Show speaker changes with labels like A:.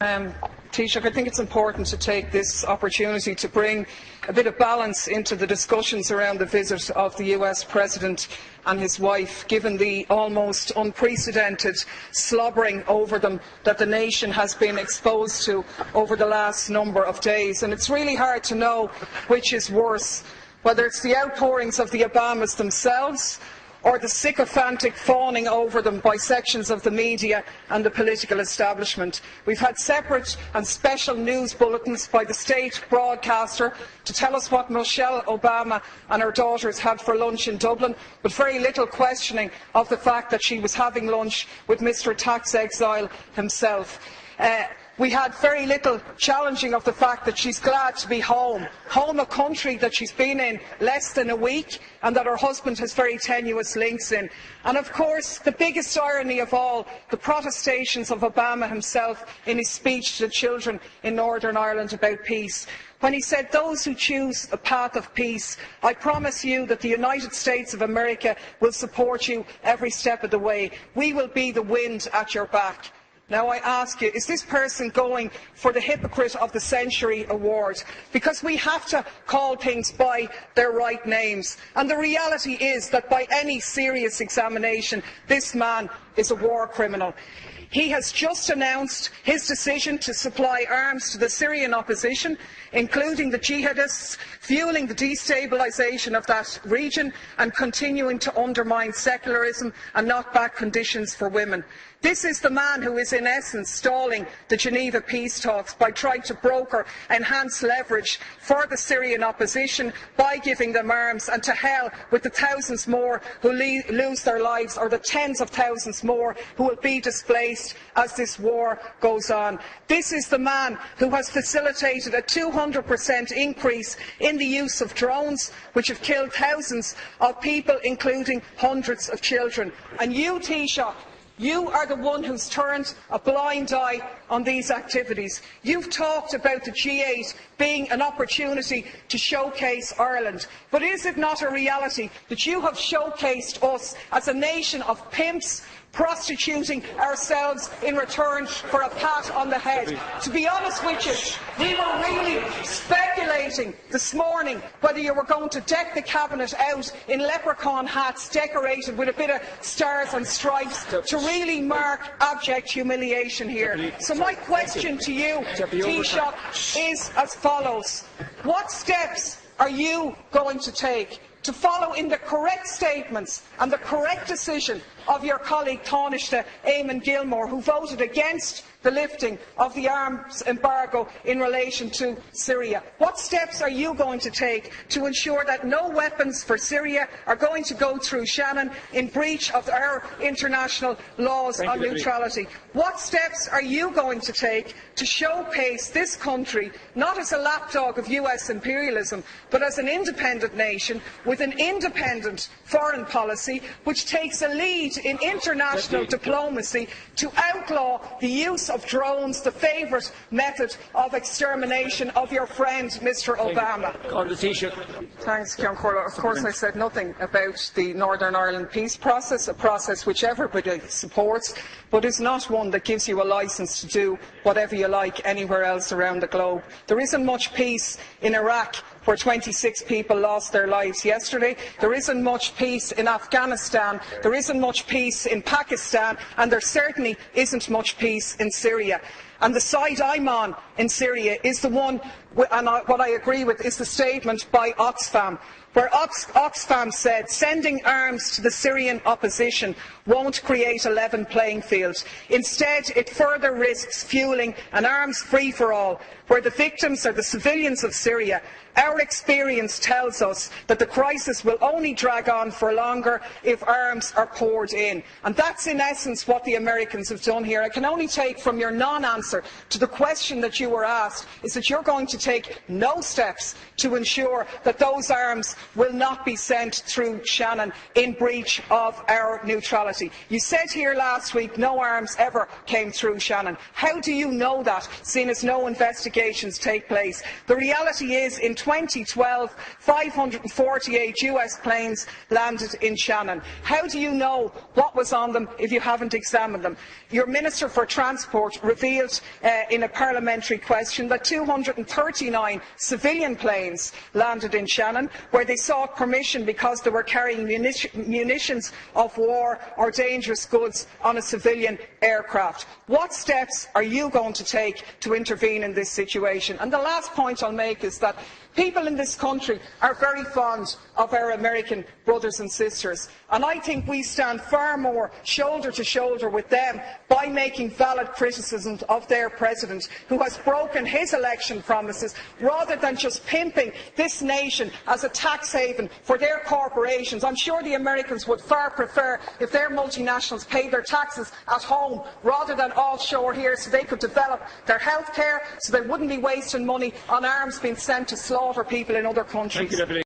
A: Taoiseach, I think it's important to take this opportunity to bring a bit of balance into the discussions around the visit of the US President and his wife, given the almost unprecedented slobbering over them that the nation has been exposed to over the last number of days. And it's really hard to know which is worse, whether it's the outpourings of the Obamas themselves or the sycophantic fawning over them by sections of the media and the political establishment. We've had separate and special news bulletins by the state broadcaster to tell us what Michelle Obama and her daughters had for lunch in Dublin, but very little questioning of the fact that she was having lunch with Mr. Tax Exile himself. We had very little challenging of the fact that she's glad to be home, a country that she's been in less than a week and that her husband has very tenuous links in. And of course, the biggest irony of all, the protestations of Obama himself in his speech to the children in Northern Ireland about peace, when he said, "Those who choose a path of peace, I promise you that the United States of America will support you every step of the way. We will be the wind at your back." Now I ask you, is this person going for the Hypocrite of the Century award? Because we have to call things by their right names. And the reality is that by any serious examination, this man is a war criminal. He has just announced his decision to supply arms to the Syrian opposition, including the jihadists, fuelling the destabilisation of that region and continuing to undermine secularism and knock back conditions for women. This is the man who is in essence stalling the Geneva peace talks by trying to broker enhanced leverage for the Syrian opposition by giving them arms, and to hell with the thousands more who lose their lives, or the tens of thousands more who will be displaced as this war goes on. This is the man who has facilitated a 200% increase in the use of drones, which have killed thousands of people, including hundreds of children. And you, Taoiseach, you are the one who's turned a blind eye on these activities. You've talked about the G8 being an opportunity to showcase Ireland. But is it not a reality that you have showcased us as a nation of pimps, prostituting ourselves in return for a pat on the head? To be honest with you, we were really speculating this morning whether you were going to deck the cabinet out in leprechaun hats decorated with a bit of stars and stripes to really mark abject humiliation here. So my question to you, Taoiseach, is as follows. What steps are you going to take to follow in the correct statements and the correct decision of your colleague Taoiseach Eamon Gilmore, who voted against the lifting of the arms embargo in relation to Syria? What steps are you going to take to ensure that no weapons for Syria are going to go through Shannon in breach of our international laws on neutrality? What steps are you going to take to showcase this country not as a lapdog of US imperialism, but as an independent nation with an independent foreign policy which takes a lead in international diplomacy to outlaw the use of drones, the favourite method of extermination of your friend Mr Obama? Thanks, Ceann Comhairle. Of course I said nothing about the Northern Ireland peace process, a process which everybody supports, but is not one that gives you a licence to do whatever you like anywhere else around the globe. There isn't much peace in Iraq, where 26 people lost their lives yesterday. There isn't much peace in Afghanistan. There isn't much peace in Pakistan, and there certainly isn't much peace in Syria. And the side I'm on in Syria is the one, and what I agree with is the statement by Oxfam, where Oxfam said sending arms to the Syrian opposition won't create a level playing field. Instead, it further risks fuelling an arms free-for-all, where the victims are the civilians of Syria. Our experience tells us that the crisis will only drag on for longer if arms are poured in. And that's in essence what the Americans have done here. I can only take from your non-answer to the question that you were asked is that you're going to take no steps to ensure that those arms will not be sent through Shannon in breach of our neutrality. You said here last week no arms ever came through Shannon. How do you know that, seeing as no investigations take place? The reality is, in 2012, 548 US planes landed in Shannon. How do you know what was on them if you haven't examined them? Your Minister for Transport revealed in a parliamentary question that 239 civilian planes landed in Shannon, where they sought permission because they were carrying munitions of war or dangerous goods on a civilian aircraft. What steps are you going to take to intervene in this situation? And the last point I'll make is that people in this country are very fond of our American brothers and sisters, and I think we stand far more shoulder to shoulder with them by making valid criticisms of their President, who has broken his election promises, rather than just pimping this nation as a tax haven for their corporations. I'm sure the Americans would far prefer if their multinationals paid their taxes at home rather than offshore here, so they could develop their health care, so they wouldn't be wasting money on arms being sent to slaughter people in other countries.